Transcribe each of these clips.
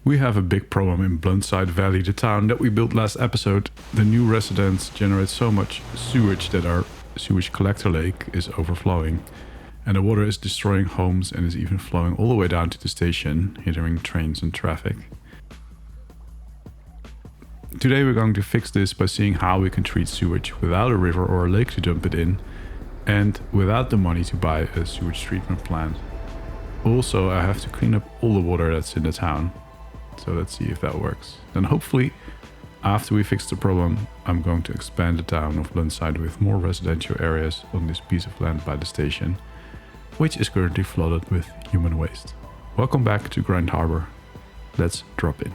We have a big problem in Bluntside Valley, the town that we built last episode. The new residents generate so much sewage that our sewage collector lake is overflowing. And the water is destroying homes and is even flowing all the way down to the station, hindering trains and traffic. Today we're going to fix this by seeing how we can treat sewage without a river or a lake to dump it in, and without the money to buy a sewage treatment plant. Also, I have to clean up all the water that's in the town. So let's see if that works. Then hopefully, after we fix the problem, I'm going to expand the town of Bluntside with more residential areas on this piece of land by the station, which is currently flooded with human waste. Welcome back to Grand Harbor. Let's drop in.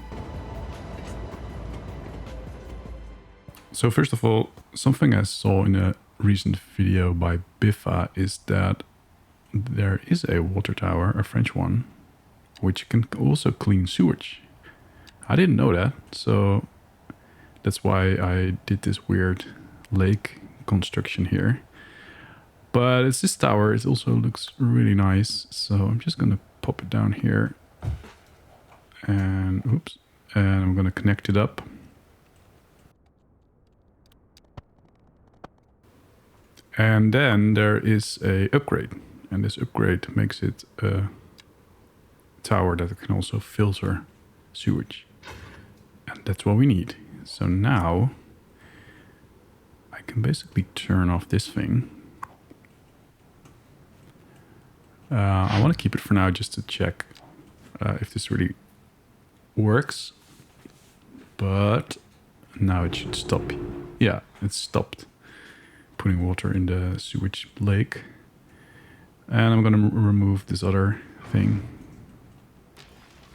So first of all, something I saw in a recent video by Biffa is that there is a water tower, a French one, which can also clean sewage. I didn't know that, so that's why I did this weird lake construction here. But it's this tower, it also looks really nice, so I'm just gonna pop it down here and I'm gonna connect it up. And then there is a upgrade, and this upgrade makes it a tower that can also filter sewage. And that's what we need. So now I can basically turn off this thing. I want to keep it for now just to check if this really works. But now it should stop. Yeah, it stopped putting water in the sewage lake. And I'm going to remove this other thing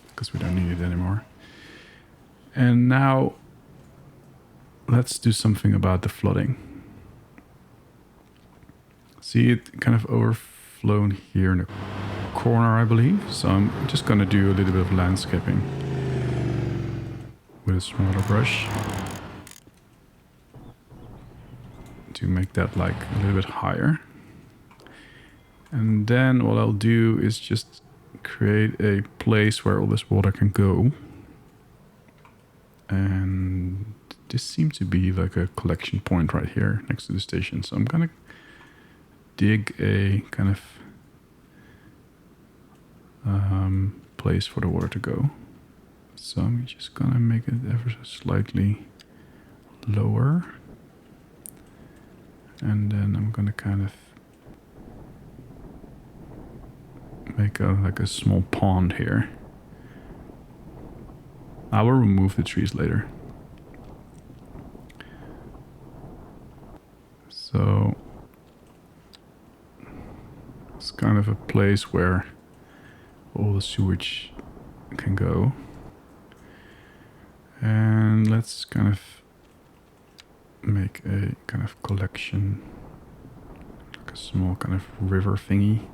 because we don't need it anymore. And now let's do something about the flooding. See, it kind of overflown here in the corner, I believe. So I'm just going to do a little bit of landscaping with a smaller brush to make that like a little bit higher. And then what I'll do is just create a place where all this water can go. And this seems to be like a collection point right here next to the station. So I'm gonna dig a kind of place for the water to go. So I'm just gonna make it ever so slightly lower. And then I'm gonna kind of make like a small pond here. I will remove the trees later. So it's kind of a place where all the sewage can go. And let's kind of make a kind of collection, like a small kind of river thingy.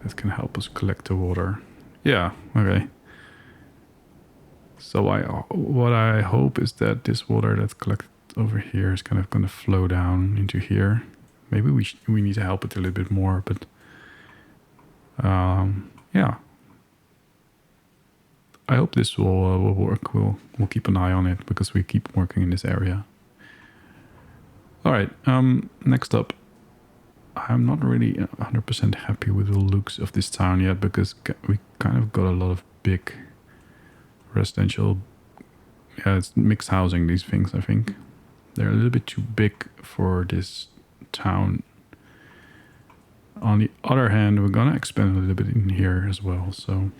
That can help us collect the water. Yeah, okay. So what I hope is that this water that's collected over here is kind of going to flow down into here. Maybe we need to help it a little bit more, but yeah. I hope this will work. We'll keep an eye on it because we keep working in this area. All right. Next up. I'm not really 100% happy with the looks of this town yet because we kind of got a lot of big residential, it's mixed housing, these things, I think. They're a little bit too big for this town. On the other hand, we're gonna expand a little bit in here as well, so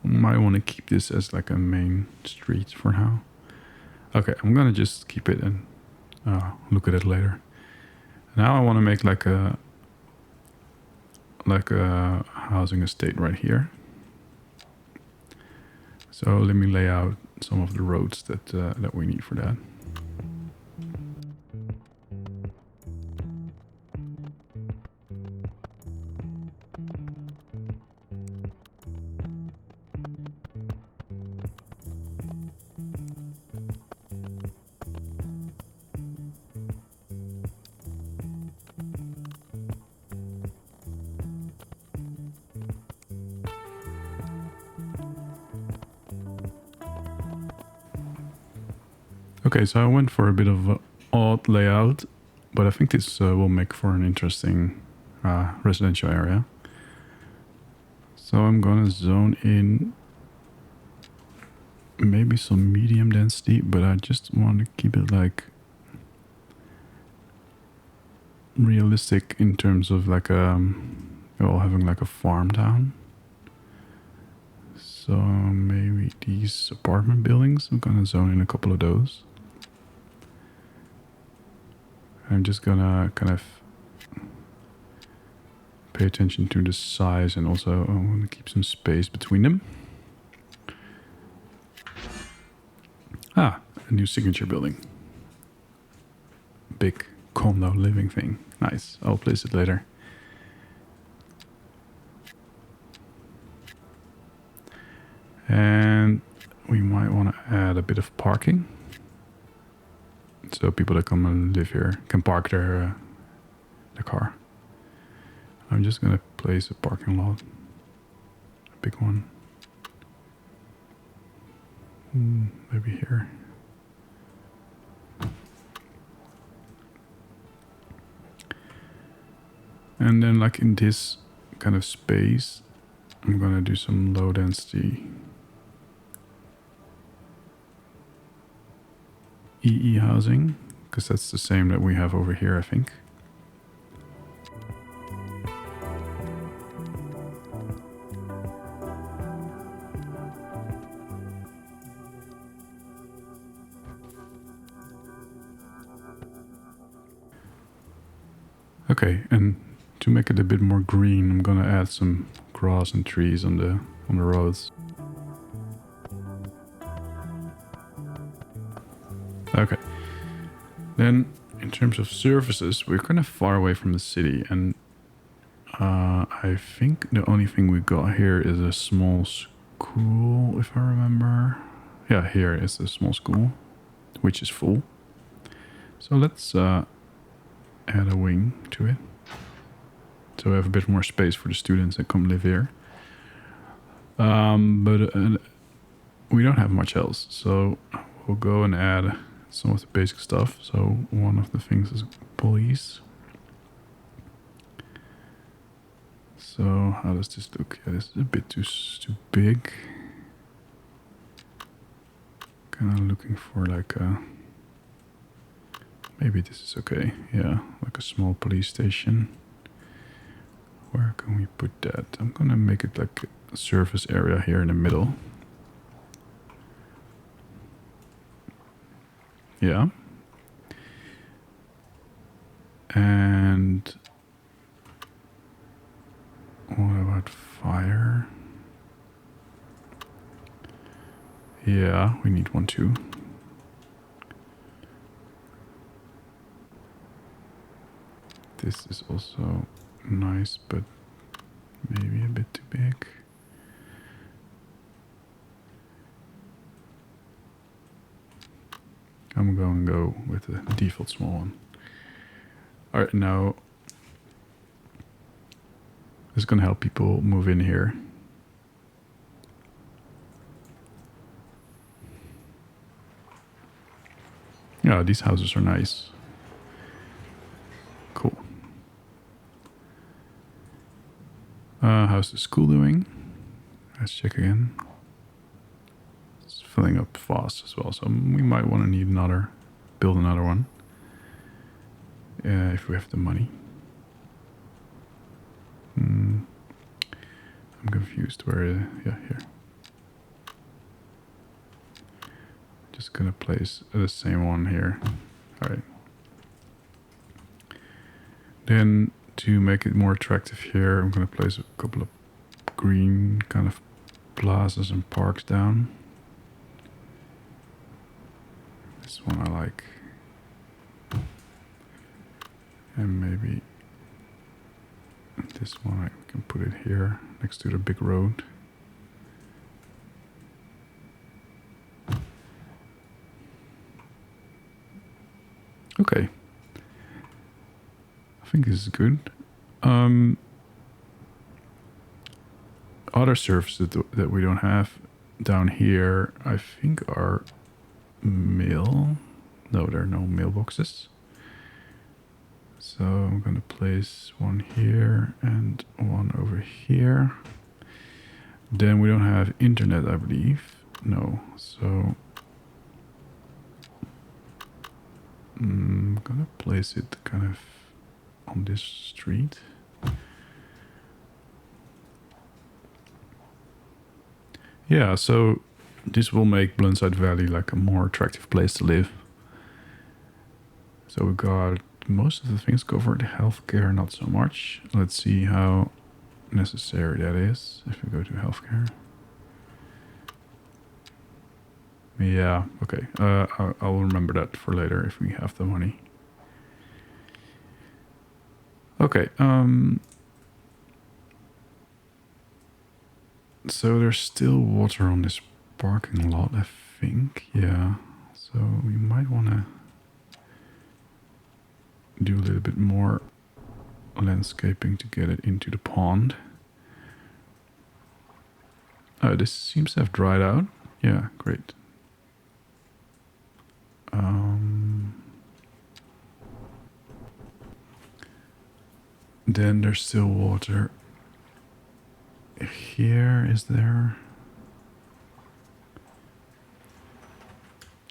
I might want to keep this as like a main street for now. Okay, I'm gonna just keep it and look at it later. Now I want to make like a housing estate right here. So let me lay out some of the roads that we need for that. Okay, so I went for a bit of an odd layout, but I think this will make for an interesting residential area. So I'm gonna zone in maybe some medium density, but I just want to keep it like realistic in terms of like having like a farm town. So maybe these apartment buildings, I'm gonna zone in a couple of those. I'm just gonna kind of pay attention to the size, and also I want to keep some space between them. Ah, a new signature building. Big condo living thing. Nice. I'll place it later. And we might want to add a bit of parking. So people that come and live here can park their car. I'm just going to place a parking lot. A big one. Maybe here. And then like in this kind of space, I'm gonna do some low density EE housing, because that's the same that we have over here, I think. Okay, and to make it a bit more green, I'm gonna add some grass and trees on the roads. Okay. Then, in terms of services, we're kind of far away from the city, and I think the only thing we got here is a small school, if I remember. Yeah, here is a small school, which is full. So let's add a wing to it. So we have a bit more space for the students that come live here. But we don't have much else, so we'll go and add some of the basic stuff. So one of the things is police. So how does this look? Yeah, this is a bit too big. Kind of looking for like a... Maybe this is okay. Yeah, like a small police station. Where can we put that? I'm gonna make it like a service area here in the middle. Yeah. And what about fire? Yeah, we need one too. This is also nice, but maybe a bit too big. I'm going to go with the default small one. Alright, now this is going to help people move in here. Yeah, these houses are nice. Cool. How's the school doing? Let's check again. It's filling up fast as well, so we might want to build another one. If we have the money. I'm confused. Where? Yeah, here. Just gonna place the same one here. All right. Then to make it more attractive here, I'm gonna place a couple of green kind of plazas and parks down. This one I like. And maybe this one I can put it here next to the big road. Okay. I think this is good. Other services that we don't have down here, I think, are mail. No, there are no mailboxes. So I'm going to place one here and one over here. Then we don't have internet, I believe. No, so I'm gonna place it kind of on this street. Yeah, so this will make Bluntside Valley like a more attractive place to live. So we got most of the things covered. Healthcare, not so much. Let's see how necessary that is if we go to healthcare. Yeah, okay. I'll remember that for later if we have the money. Okay, so there's still water on this parking lot, I think. Yeah, so we might want to do a little bit more landscaping to get it into the pond. Oh, this seems to have dried out. Yeah, great. Then there's still water here, is there?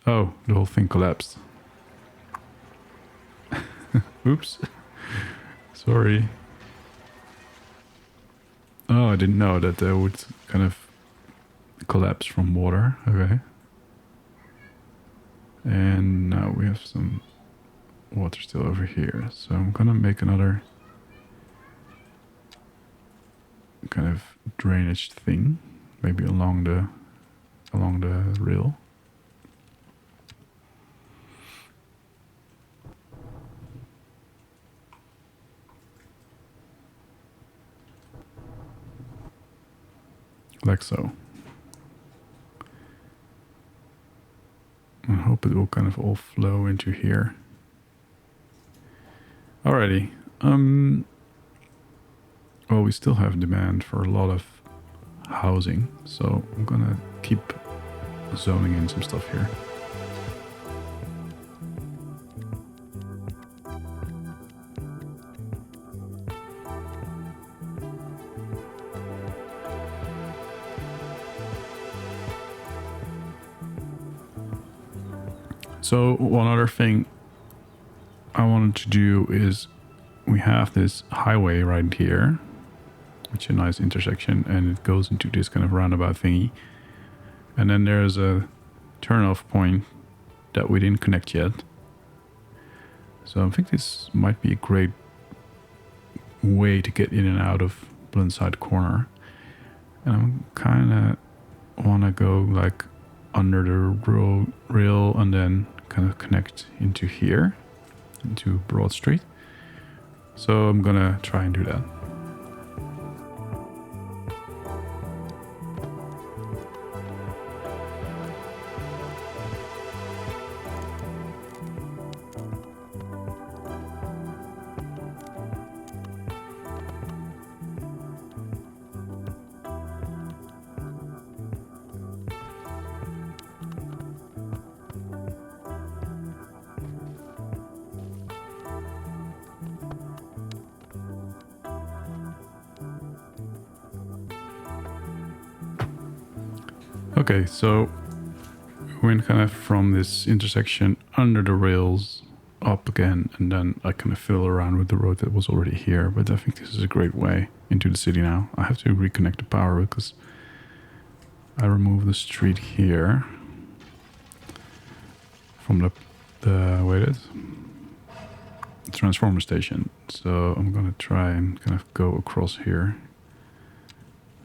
Oh, the whole thing collapsed. Oops. Sorry. Oh, I didn't know that they would kind of collapse from water. Okay. And now we have some water still over here. So I'm gonna make another kind of drainage thing, maybe along the rail. Like so. I hope it will kind of all flow into here. Alrighty. Well, we still have demand for a lot of housing, so I'm gonna keep zoning in some stuff here. So one other thing I wanted to do is we have this highway right here, which is a nice intersection, and it goes into this kind of roundabout thingy. And then there's a turn-off point that we didn't connect yet. So I think this might be a great way to get in and out of Bluntside Corner. And I'm kind of want to go like under the rail and then kind of connect into here, into Broad Street. So I'm gonna try and do that. Okay, so we went kind of from this intersection under the rails up again, and then I kind of fiddle around with the road that was already here, but I think this is a great way into the city now. I have to reconnect the power because I removed the street here from the wait it, transformer station. So I'm gonna try and kind of go across here,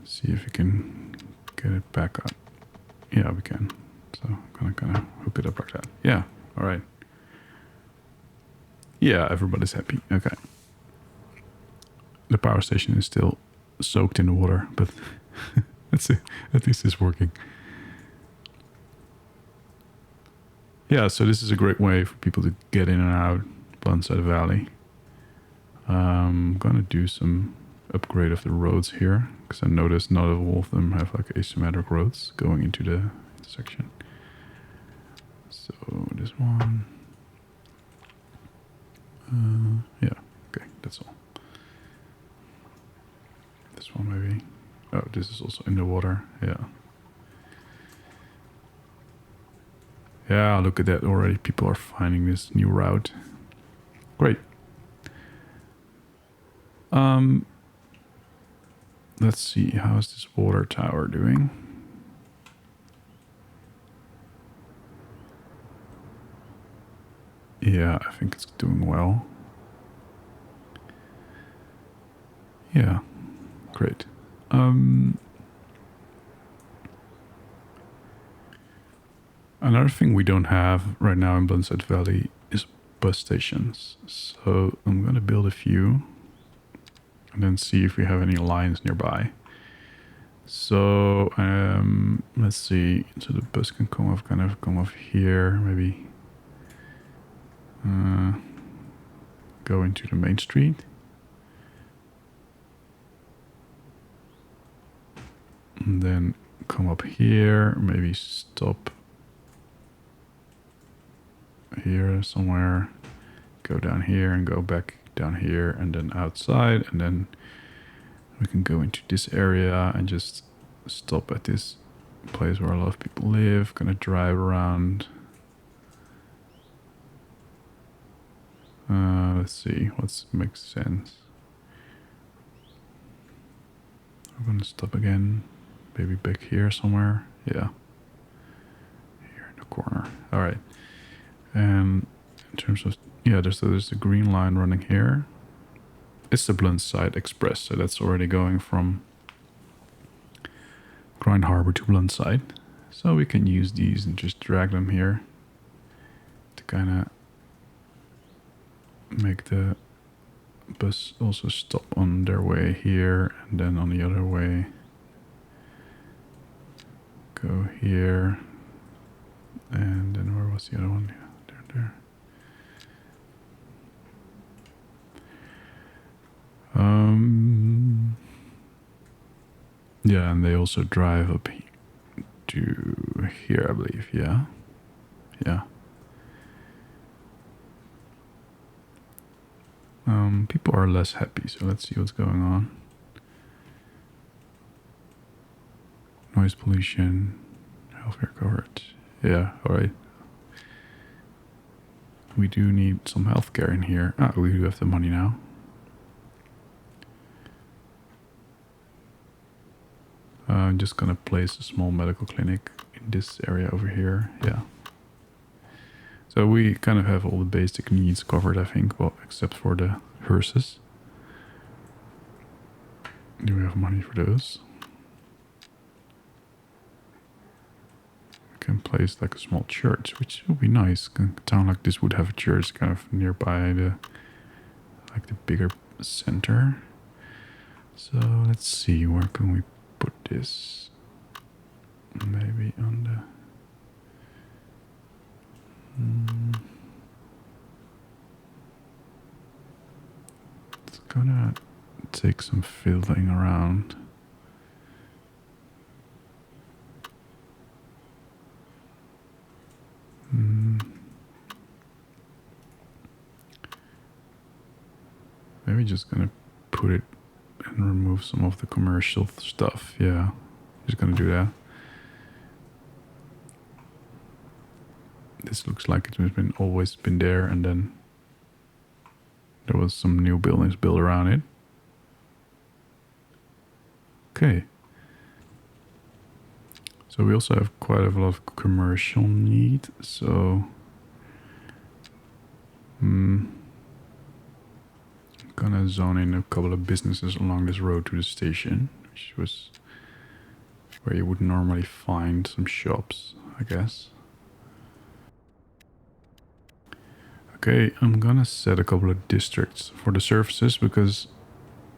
see if we can get it back up. Yeah, we can. So I'm gonna kind of hook it up like that. Yeah, all right. Yeah, everybody's happy. Okay. The power station is still soaked in the water, but that's it. At least it's working. Yeah, so this is a great way for people to get in and out Bluntside Valley. I'm gonna do some upgrade of the roads here because I noticed not all of them have like asymmetric roads going into the intersection. So this one, Yeah, okay, that's all. This one maybe. Oh, this is also in the water. Yeah. Yeah, look at that already. People are finding this new route. Great. Let's see, how is this water tower doing? Yeah, I think it's doing well. Yeah, great. Another thing we don't have right now in Bluntside Valley is bus stations. So I'm gonna build a few and then see if we have any lines nearby. So let's see. So the bus can come off here, maybe go into the main street. And then come up here, maybe stop here somewhere, go down here and go back down here and then outside, and then we can go into this area and just stop at this place where a lot of people live. Gonna drive around. Let's see what makes sense. I'm gonna stop again, maybe back here somewhere. Yeah, here in the corner. All right. And in terms of, yeah, there's the green line running here. It's the Bluntside Express, so that's already going from Grind Harbor to Bluntside. So we can use these and just drag them here to kind of make the bus also stop on their way here, and then on the other way go here, and then where was the other one? Yeah, there. Yeah, and they also drive up to here, I believe. Yeah. People are less happy, so let's see what's going on. Noise pollution, healthcare coverage. Yeah, alright. We do need some healthcare in here. We do have the money now. I'm just gonna place a small medical clinic in this area over here. Yeah. So we kind of have all the basic needs covered, I think, well, except for the hearses. Do we have money for those? We can place like a small church, which would be nice. A town like this would have a church kind of nearby the bigger center. So let's see, where can we put this? Maybe on the it's gonna take some fiddling around. Maybe just gonna put it and remove some of the commercial stuff. Yeah, just gonna do that. This looks like it's always been there, and then there was some new buildings built around it. Okay. So we also have quite a lot of commercial need, so I'm gonna zone in a couple of businesses along this road to the station, which was where you would normally find some shops, I guess. Okay, I'm gonna set a couple of districts for the services because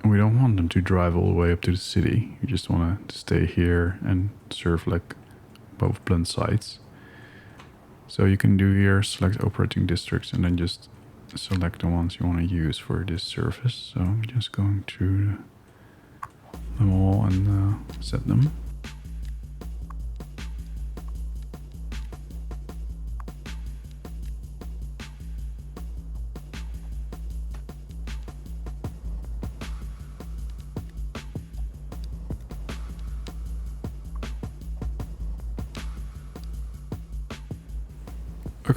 we don't want them to drive all the way up to the city. We just want to stay here and serve like both Bluntsides. So you can do here, select operating districts, and then just select the ones you want to use for this service. So I'm just going through them all and set them.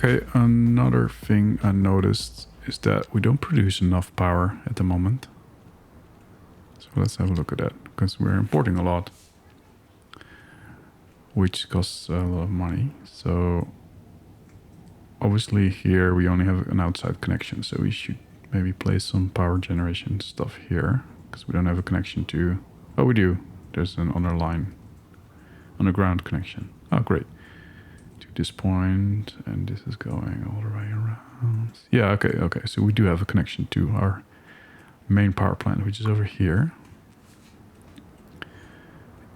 Okay, another thing I noticed is that we don't produce enough power at the moment. So let's have a look at that, because we're importing a lot, which costs a lot of money. So obviously here we only have an outside connection, so we should maybe place some power generation stuff here, because we don't have a connection to... Oh, we do. There's an underground connection. Oh, great. To this point, and this is going all the way around. Yeah, okay. So we do have a connection to our main power plant, which is over here.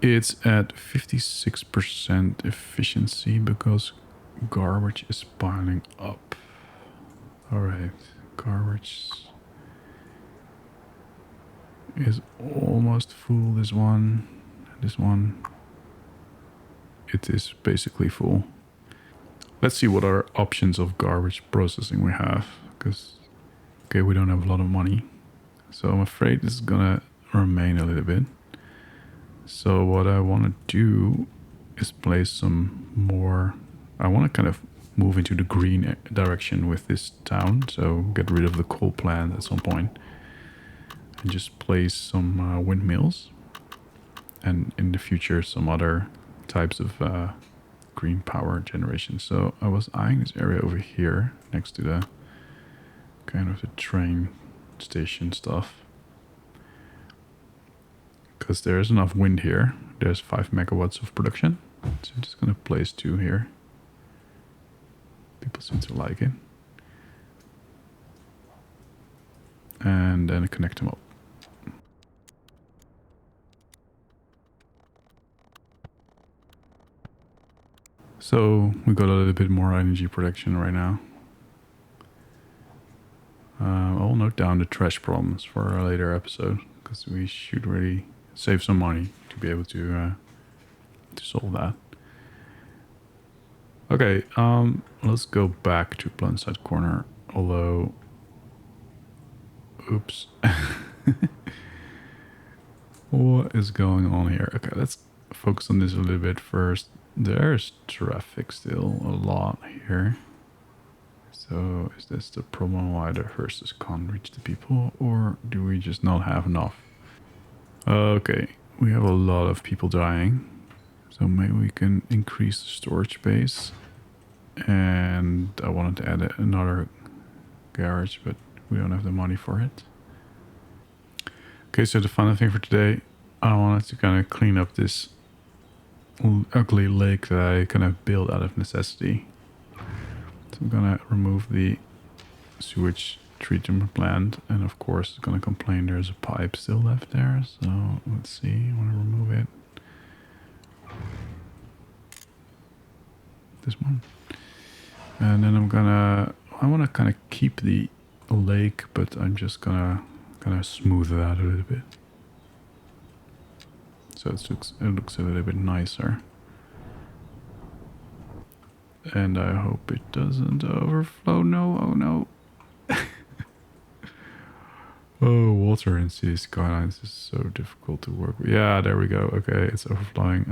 It's at 56% efficiency because garbage is piling up. All right, garbage is almost full. This one, it is basically full. Let's see what other options of garbage processing we have, because okay, we don't have a lot of money, so I'm afraid this is gonna remain a little bit. So what I want to do is place some more... I want to kind of move into the green direction with this town, so get rid of the coal plant at some point and just place some windmills, and in the future some other types of green power generation. So I was eyeing this area over here next to the kind of the train station stuff, because there's enough wind here. There's 5 megawatts of production, so I'm just gonna place 2 here. People seem to like it, and then connect them up. So we got a little bit more energy production right now. I'll note down the trash problems for a later episode, because we should really save some money to be able to solve that. Okay, let's go back to Bluntside Corner, although... Oops. What is going on here? Okay, let's focus on this a little bit first. There's traffic still a lot here. So is this the problem why the hearses can't reach the people, or do we just not have enough? Okay, we have a lot of people dying, so maybe we can increase the storage space. And I wanted to add another garage, but we don't have the money for it. Okay, so the final thing for today, I wanted to kind of clean up this ugly lake that I kind of built out of necessity. So I'm gonna remove the sewage treatment plant, and of course it's gonna complain there's a pipe still left there. So let's see, I want to remove it. This one. And then I want to kind of keep the lake, but I'm just gonna kind of smooth it out a little bit, so it looks a little bit nicer. And I hope it doesn't overflow. No, oh no. Oh, water in City Skylines is so difficult to work with. Yeah, there we go. Okay, it's overflowing.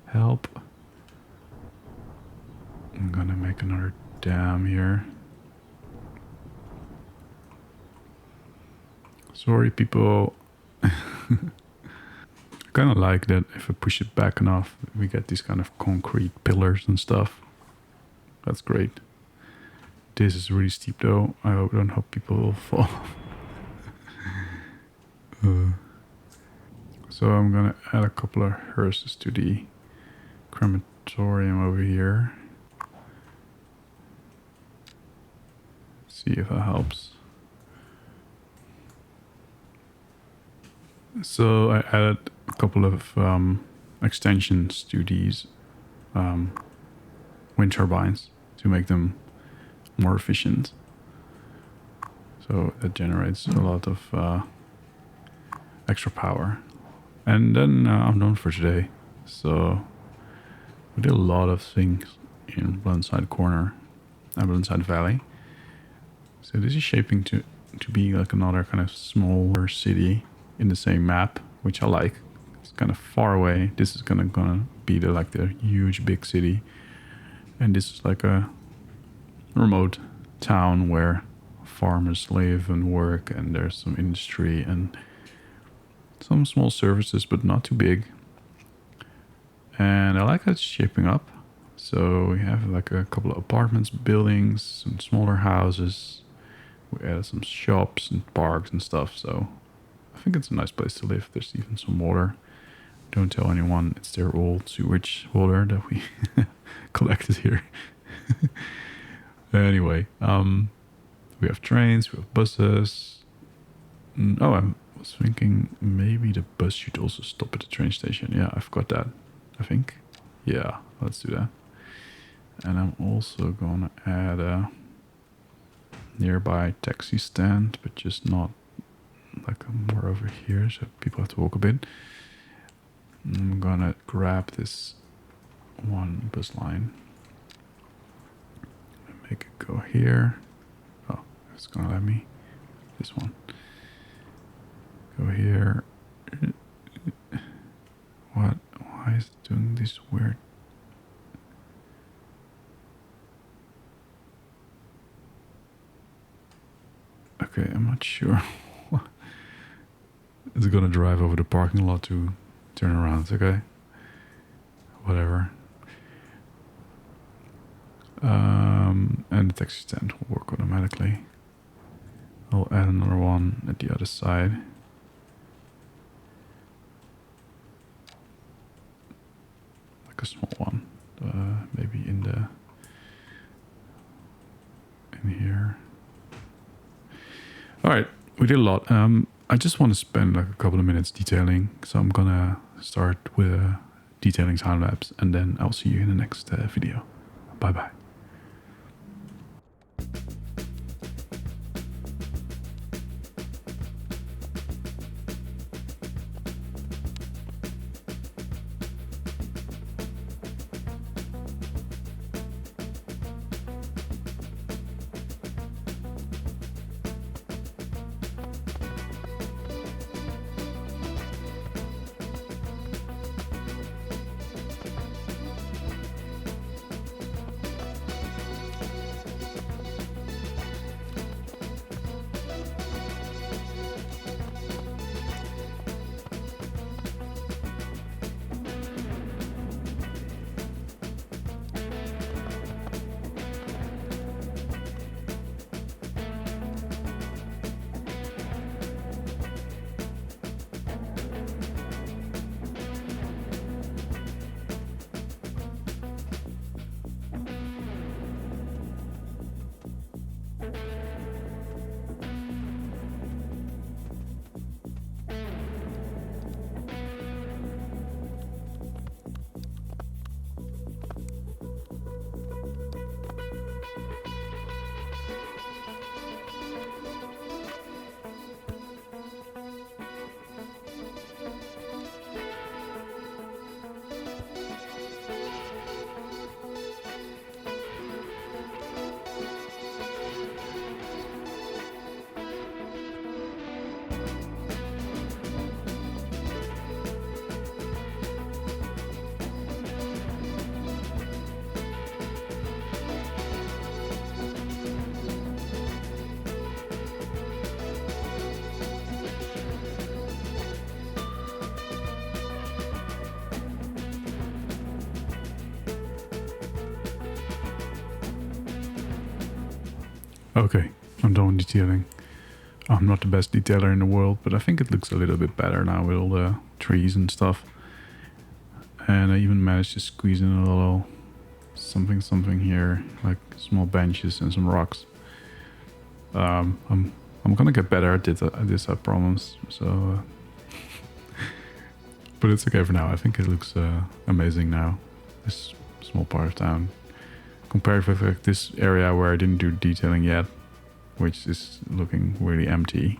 Help. I'm gonna make another dam here. Sorry, people. I kind of like that if I push it back enough, we get these kind of concrete pillars and stuff. That's great. This is really steep though. I don't hope people will fall. So I'm gonna add a couple of hearses to the crematorium over here. See if that helps. So I added a couple of extensions to these wind turbines to make them more efficient. So that generates a lot of extra power. And then I'm done for today. So we did a lot of things in Bluntside Bluntside Valley. So this is shaping to be like another kind of smaller city in the same map, which I like. It's kind of far away. This is gonna be the huge big city, and this is like a remote town where farmers live and work, and there's some industry and some small services, but not too big. And I like how it's shaping up. So we have like a couple of apartments, buildings, some smaller houses. We added some shops and parks and stuff. So I think it's a nice place to live. There's even some water. Don't tell anyone, it's their old sewage water that we collected here. Anyway, we have trains, we have buses. Oh, I was thinking maybe the bus should also stop at the train station. Yeah, I forgot that, I think. Yeah, let's do that. And I'm also gonna add a nearby taxi stand, but just not like more over here, so people have to walk a bit. I'm gonna grab this one bus line and make it go here. Oh, it's gonna let me. This one. Go here. What? Why is it doing this weird? Okay, I'm not sure. It's gonna drive over the parking lot to turn around. Okay, whatever. And the taxi stand will work automatically. I'll add another one at the other side. Like a small one, maybe in here. All right, we did a lot. I just want to spend like a couple of minutes detailing, so I'm gonna start with detailing time lapse, and then I'll see you in the next video. Bye bye. Okay, I'm done with detailing. I'm not the best detailer in the world, but I think it looks a little bit better now with all the trees and stuff. And I even managed to squeeze in a little something here, like small benches and some rocks. I'm gonna get better at this, I promise. So, but it's okay for now. I think it looks amazing now. This small part of town, compared with like this area where I didn't do detailing yet, which is looking really empty.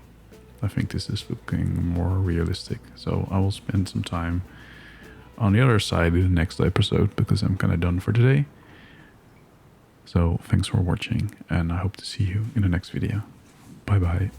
I think this is looking more realistic. So I will spend some time on the other side in the next episode, because I'm kind of done for today. So thanks for watching, and I hope to see you in the next video. Bye bye.